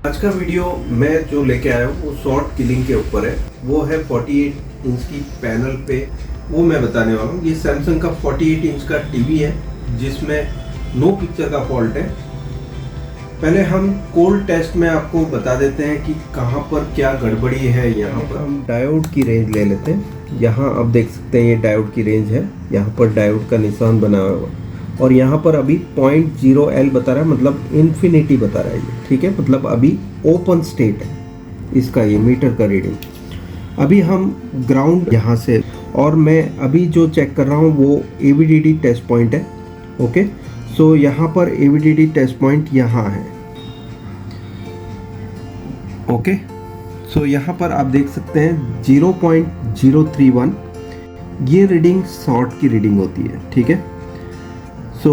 आज का वीडियो मैं जो लेके आया हूँ वो शॉर्ट किलिंग के ऊपर है। वो है 48 इंच की पैनल पे, वो मैं बताने वाला हूँ। ये सैमसंग का 48 इंच का टीवी है जिसमें नो पिक्चर का फॉल्ट है। पहले हम कोल्ड टेस्ट में आपको बता देते हैं कि कहाँ पर क्या गड़बड़ी है। यहाँ पर हम डायोड की रेंज ले लेते हैं। यहाँ आप देख सकते हैं ये डायोड की रेंज है, यहाँ पर डायोड का निशान बना हुआ और यहाँ पर अभी 0.0L बता रहा है, मतलब इन्फिनिटी बता रहा है ये, ठीक है, मतलब अभी ओपन स्टेट है इसका ये मीटर का रीडिंग। अभी हम ग्राउंड यहाँ से, और मैं अभी जो चेक कर रहा हूँ वो AVDD टेस्ट पॉइंट है। ओके, सो यहाँ पर AVDD टेस्ट पॉइंट यहाँ है। ओके, सो यहाँ पर आप देख सकते हैं 0.031 ये रीडिंग शॉर्ट की रीडिंग होती है, ठीक है। सो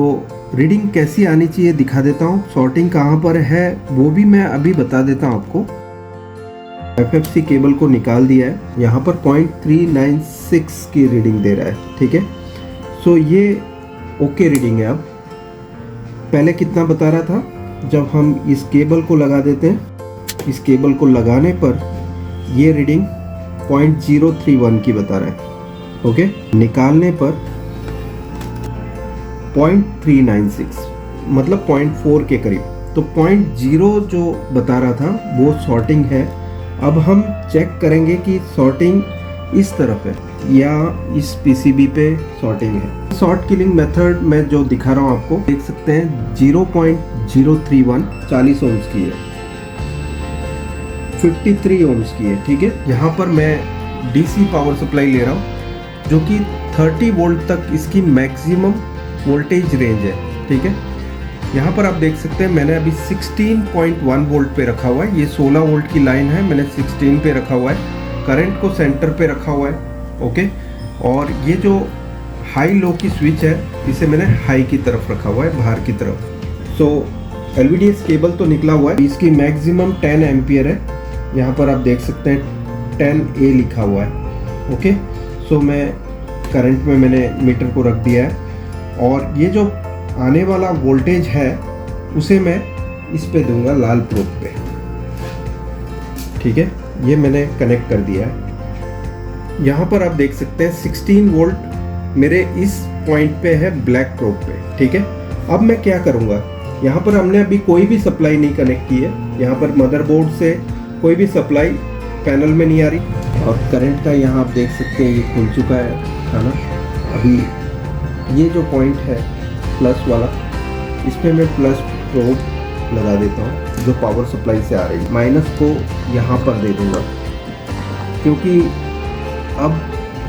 रीडिंग कैसी आनी चाहिए दिखा देता हूँ। शॉर्टिंग कहाँ पर है वो भी मैं अभी बता देता हूँ आपको। FFC केबल को निकाल दिया है, यहाँ पर 0.396 की रीडिंग दे रहा है, ठीक है। सो ये ओके रीडिंग है। अब पहले कितना बता रहा था, जब हम इस केबल को लगा देते हैं, इस केबल को लगाने पर ये रीडिंग 0.031 की बता रहा है। ओके, निकालने पर 0.396 मतलब 0.4 के करीब। तो 0.0 जो बता रहा था वो शॉर्टिंग है। अब हम चेक करेंगे कि शॉर्टिंग इस तरफ है या इस PCB पे शॉर्टिंग है। शॉर्ट किलिंग मेथड में जो दिखा रहा हूँ आपको, देख सकते हैं 0.031 40 ओम्स की है, 53 ओम्स की है, ठीक है। यहाँ पर मैं DC पावर सप्लाई ले रहा हूँ जो कि 30 वोल्ट तक इसकी मैक्सिमम वोल्टेज रेंज है, ठीक है। यहाँ पर आप देख सकते हैं मैंने अभी 16.1 वोल्ट पे रखा हुआ है। ये 16 वोल्ट की लाइन है, मैंने 16 पे रखा हुआ है। करंट को सेंटर पे रखा हुआ है, ओके। और ये जो हाई लो की स्विच है इसे मैंने हाई की तरफ रखा हुआ है, बाहर की तरफ। सो LVDS केबल तो निकला हुआ है, इसकी मैक्सिमम 10 एम्पियर है। यहाँ पर आप देख सकते हैं 10A लिखा हुआ है, ओके। सो मैं करंट में मैंने मीटर को रख दिया है और ये जो आने वाला वोल्टेज है उसे मैं इस पे दूंगा लाल प्रोब पे, ठीक है। ये मैंने कनेक्ट कर दिया है। यहाँ पर आप देख सकते हैं 16 वोल्ट मेरे इस पॉइंट पे है ब्लैक प्रोब पे, ठीक है। अब मैं क्या करूँगा, यहाँ पर हमने अभी कोई भी सप्लाई नहीं कनेक्ट की है। यहाँ पर मदरबोर्ड से कोई भी सप्लाई पैनल में नहीं आ रही और करंट का यहाँ आप देख सकते हैं ये खुल चुका है खाना। अभी ये जो पॉइंट है प्लस वाला, इस पर मैं प्लस प्रोब लगा देता हूँ जो पावर सप्लाई से आ रही है। माइनस को यहाँ पर दे दूँगा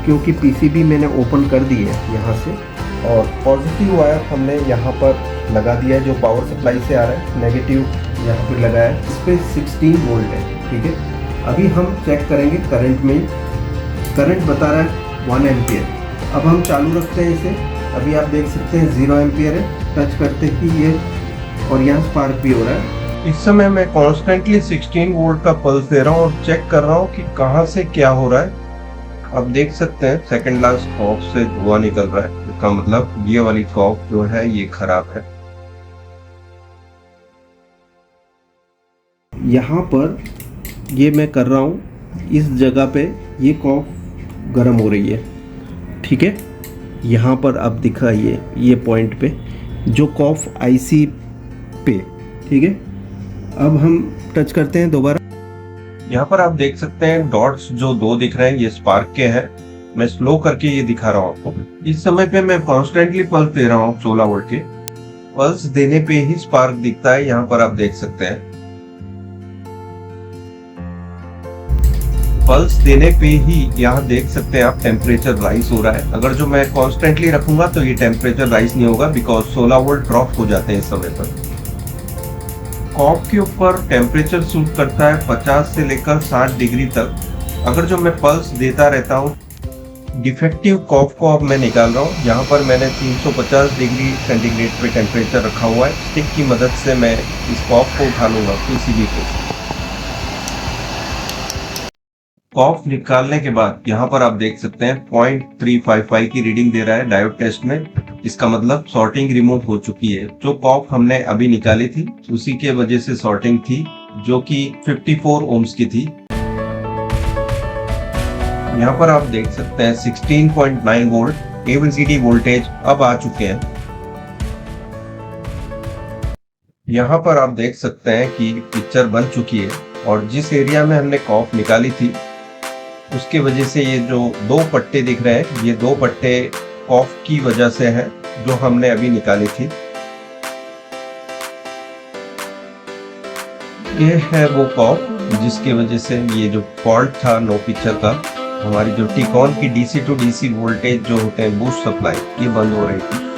क्योंकि PCB मैंने ओपन कर दी है यहाँ से, और पॉजिटिव वायर हमने यहाँ पर लगा दिया है जो पावर सप्लाई से आ रहा है। नेगेटिव यहाँ पर लगाया है, इस पर 16 वोल्ट है, ठीक है। अभी हम चेक करेंगे करंट में, करंट बता रहा है 1 एम्पियर। अब हम चालू रखते हैं इसे। अभी आप देख सकते हैं 0 एम्पियर है, टच करते ही ये, और यहाँ स्पार्क भी हो रहा है। इस समय मैं कॉन्स्टेंटली 16 वोल्ट का पल्स दे रहा हूँ और चेक कर रहा हूँ कि कहाँ से क्या हो रहा है। आप देख सकते हैं सेकंड लास्ट कॉफ से धुआं निकल रहा है, इसका मतलब ये वाली कॉफ जो है ये खराब है। यहाँ पर ये मैं कर रहा हूँ, इस जगह पे ये कॉफ गर्म हो रही है, ठीक है। यहाँ पर अब दिखा ये पॉइंट पे जो कॉफ IC पे, ठीक है। अब हम टच करते हैं दोबारा। यहाँ पर आप देख सकते हैं डॉट्स जो 2 दिख रहे हैं ये स्पार्क के हैं। मैं स्लो करके ये दिखा रहा हूँ आपको। इस समय पे मैं कॉन्स्टेंटली पल्स दे रहा हूँ 16 वोल्ट के। पल्स देने पे ही स्पार्क दिखता है, यहाँ पर आप देख सकते हैं। पल्स देने पे ही यहाँ देख सकते हैं आप टेम्परेचर राइज हो रहा है। अगर जो मैं कॉन्स्टेंटली रखूंगा तो ये टेम्परेचर राइज नहीं होगा, बिकॉज 16 वोल्ट ड्रॉप हो जाते हैं इस समय पर। कॉफ के ऊपर टेम्परेचर सूट करता है 50 से लेकर 60 डिग्री तक। अगर जो मैं पल्स देता रहता हूँ, डिफेक्टिव कॉफ को अब मैं निकाल रहा हूँ। यहाँ पर मैंने 350 डिग्री सेंटीग्रेड पे टेम्परेचर रखा हुआ है। स्टिक की मदद से मैं इस कॉफ को उठा लूंगा PCB पे। कॉफ निकालने के बाद यहाँ पर आप देख सकते हैं 0.355 की रीडिंग दे रहा है डायोड टेस्ट में। इसका मतलब सॉर्टिंग रिमूव हो चुकी है। जो कॉफ हमने अभी निकाली थी उसी के वजह से सॉर्टिंग थी। जो कि 54 ओम्स की थी। यहाँ पर आप देख सकते हैं 16.9 वोल्ट एबीसीडी वोल्टेज अब आ चुके हैं। यहाँ पर आप देख सकते हैं कि पिक्चर बन चुकी है और जिस एरिया में हमने कॉफ निकाली थी उसके वजह से ये जो दो पट्टे दिख रहे हैं, ये दो पट्टे कॉफ की वजह से है जो हमने अभी निकाली थी। ये है वो कॉफ जिसकी वजह से ये जो फॉल्ट था नो पिक्चर का, हमारी जो टिकॉन की डीसी टू डीसी वोल्टेज जो होते हैं बूस्ट सप्लाई, ये बंद हो रही थी।